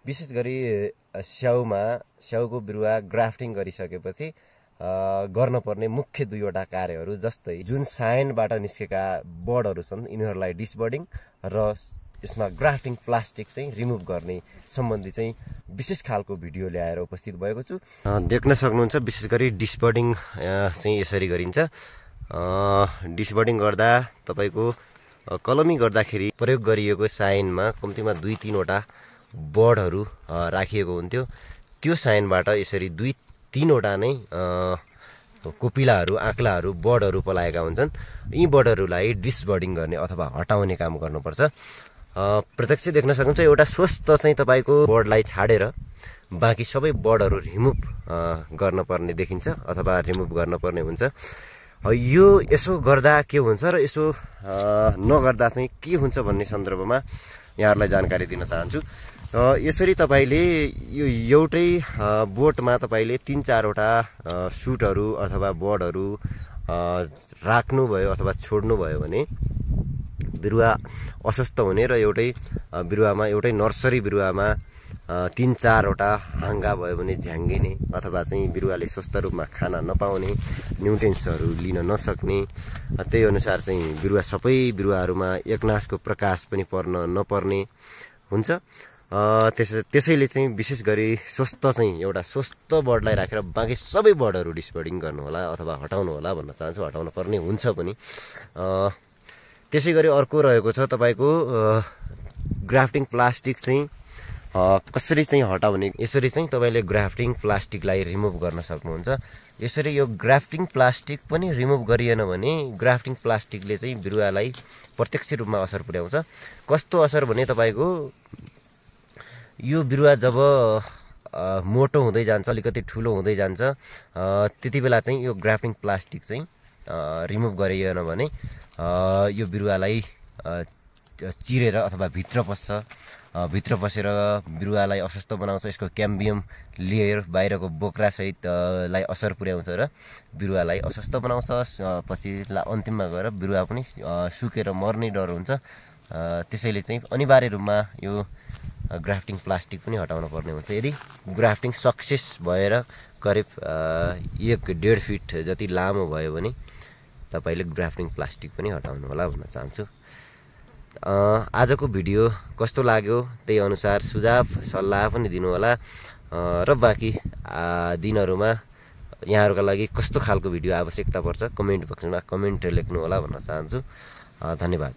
विशेष गरी स्याउको बिरुवा ग्राफ्टिङ गरिसकेपछि गर्नुपर्ने मुख्य दुईवटा कार्यहरू जस्तै जुन साइनबाट निस्केका बडहरू छन् यिनीहरूलाई डिसबर्डिङ र यसमा ग्राफ्टिङ प्लास्टिक चाहिँ रिमुभ गर्ने सम्बन्धी चाहिँ विशेष खालको भिडियो ल्याएर उपस्थित भएको छु। देख्न सक्नुहुन्छ विशेष गरी डिसबर्डिङ चाहिँ यसरी गरिन्छ। डिसबर्डिङ गर्दा तपाईको कलमी गर्दाखेरि प्रयोग गरिएको साइनमा कम्तीमा 2-3 वटा बडहरू राखिएको हुन्थ्यो। त्यो साइनबाट यसरी 2-3 वटा नै कोपिलाहरू आँक्लाहरू बडहरू पलाएका हुन्छन्। यी बडहरूलाई डिसबर्डिङ गर्ने अथवा हटाउने काम गर्नुपर्छ। प्रत्यक्ष देख्न सक्नुहुन्छ एउटा स्वस्थ चाहिँ तपाईको बडलाई छाडेर बाँकी सबै बडहरू रिमुभ गर्नुपर्ने देखिन्छ अथवा रिमुभ गर्नुपर्ने हुन्छ। यो यसो गर्दा के हुन्छ र यसो नगर्दा चाहिँ के हुन्छ भन्ने सन्दर्भमा यहाँहरूलाई जानकारी दिन चाहन्छु। यसरी तपाईले यो एउटै बोटमा तपाईले 3-4 वटा सुटहरू अथवा बडहरू राख्नुभयो अथवा छोड्नुभयो भने बिरुवा अस्वस्थ हुने र एउटै बिरुवामा एउटै नर्सरी बिरुवामा 3-4 वटा हाँगा भयो भने झ्याङ्गिने अथवा चाहिँ बिरुवाले स्वस्थ रूपमा खाना नपाउने, न्युट्रिएन्ट्सहरू लिन नसक्ने, त्यही अनुसार चाहिँ बिरुवा सबै बिरुवाहरूमा एकनासको प्रकाश पनि नपर्ने हुन्छ। त्यसैले चाहिँ विशेष गरी स्वस्थ चाहिँ एउटा स्वस्थ बडलाई राखेर बाँकी सबै बडहरू डिसबर्डिङ गर्नु होला अथवा हटाउनु होला भन्न चाहन्छु। हटाउन पर्ने हुन्छ पनि। त्यसै गरी अर्को रहेको छ तपाईको ग्राफ्टिङ प्लास्टिक चाहिँ कसरी चाहिँ हटाउने। यसरी चाहिँ तपाईले ग्राफ्टिङ प्लास्टिकलाई रिमुभ गर्न सक्नुहुन्छ। यसरी यो ग्राफ्टिङ प्लास्टिक पनि रिमुभ गरिएन भने ग्राफ्टिङ प्लास्टिकले चाहिँ बिरुवालाई प्रत्यक्ष रूपमा असर पुर्याउँछ। कस्तो असर भने तपाईको यो बिरुवा जब मोटो हुँदै जान्छ, अलिकति ठुलो हुँदै जान्छ, त्यति बेला चाहिँ यो ग्राफ्टिङ प्लास्टिक चाहिँ रिमुभ गरिएन भने यो बिरुवालाई चिरेर अथवा भित्र पसेर बिरुवालाई अस्वस्थ बनाउँछ। यसको क्याम्बियम लेयर बाहिरको बोक्रा सहितलाई असर पुर्याउँछ र बिरुवालाई अस्वस्थ बनाउँछ। पछि अन्तिममा गएर बिरुवा पनि सुकेर मर्ने डर हुन्छ। त्यसैले चाहिँ अनिवार्य रूपमा यो ग्राफ्टिङ प्लास्टिक पनि हटाउन पर्ने हुन्छ। यदि ग्राफ्टिङ सक्सेस भएर करिब 1.5 फिट जति लामो भयो भने तपाईले ग्राफ्टिङ प्लास्टिक पनि हटाउनु होला भन्न चाहन्छु। आजको भिडियो कस्तो लाग्यो त्यही अनुसार सुझाव सल्लाह पनि दिनु होला र बाँकी दिनहरुमा यहाँहरुका लागि कस्तो खालको भिडियो आवश्यकता पर्छ कमेन्ट बक्समा कमेन्ट लेख्नु होला भन्न चाहन्छु। धन्यवाद।